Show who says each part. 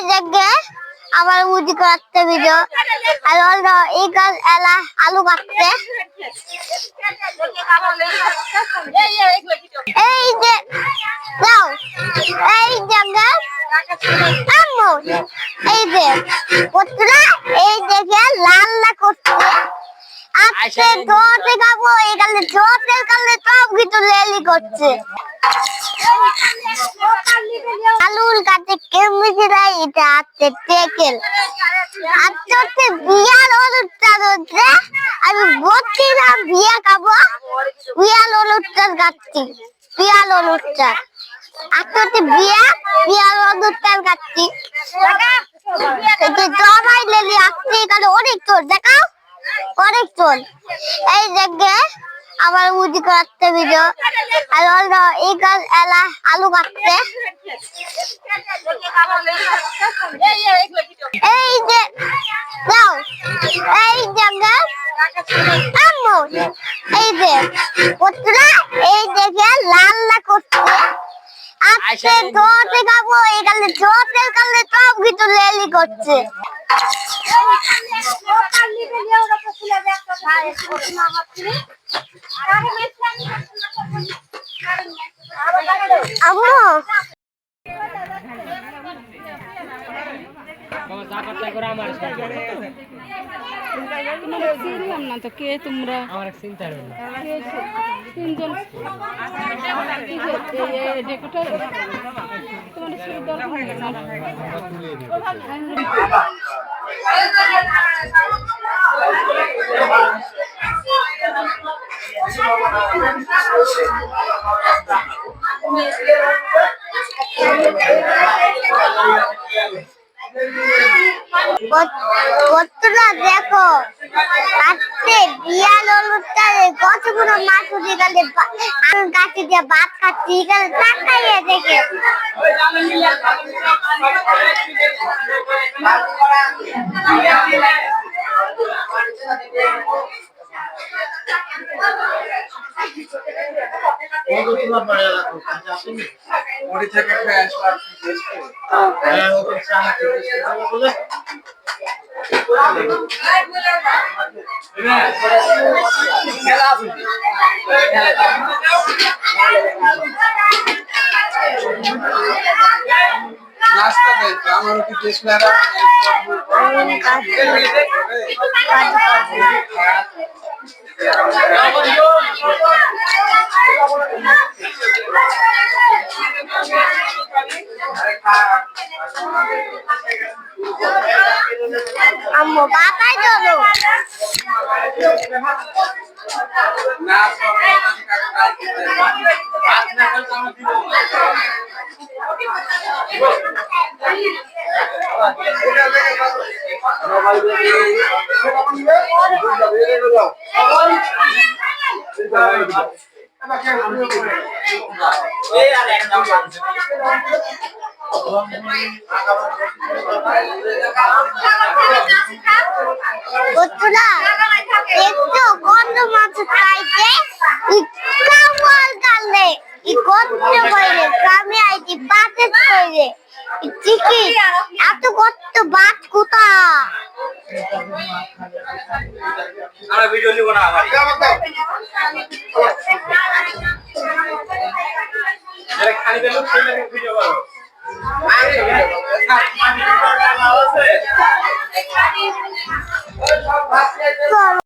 Speaker 1: জায়গায় আবার মুদি করতে ভিডিও আর এই গাছ এলা আলু কাটতে এই যে যাও এই জায়গায় আম্মু এই যে পুত্রা এই দেখে লাল না করতে আজকে জোতে খাবো এখানে জোতে কালে সব কিছু লেলি করছে আলুর কাছে কেমনি রাই এটা আছে টেকেল আজকে বিয়ার অনুষ্ঠান হচ্ছে আমি বলছিলাম বিয়া খাবো বিয়ার অনুষ্ঠান খাচ্ছি বিয়ার অনুষ্ঠান আজকে বিয়ার অনুষ্ঠান খাচ্ছি সবাই লেলি আসছে এখানে অনেক চোর দেখাও অনেক চোর এই জায়গায় আবার মুদি করতে ভিডিও আর এই গাছ এলা আলু কাটতে এই যে যাও এই জায়গায় আম্মু এই যে পুত্রা এই দেখে লাল না করতে আজকে জোতে খাবো এখানে জোতে কালে সব কিছু লেলি করছে আম্মু
Speaker 2: চিনলাম না তো কে তোমরা আমার চিন্তা তিনজন ডেকোটার
Speaker 1: বন্ধুরা দেখো আজকে বিয়ার অনুষ্ঠানে কতগুলো মাছ উঠে গেলে গাছে দিয়ে ভাত খাচ্ছি এখানে তাকাইয়ে দেখে
Speaker 3: আমার কি দেশ
Speaker 1: আম্মু বাতাই চলো বন্ধুরা একটু কত মাছ খাইতে ইকামল কালে ই কত কইরে কামে আইতি পাতে কইরে ঠিকই এত কত বাত কুতা
Speaker 3: আমরা ভিডিও নিব না আমার যারা খালি বেলুন সেই ভিডিও করো
Speaker 1: চলো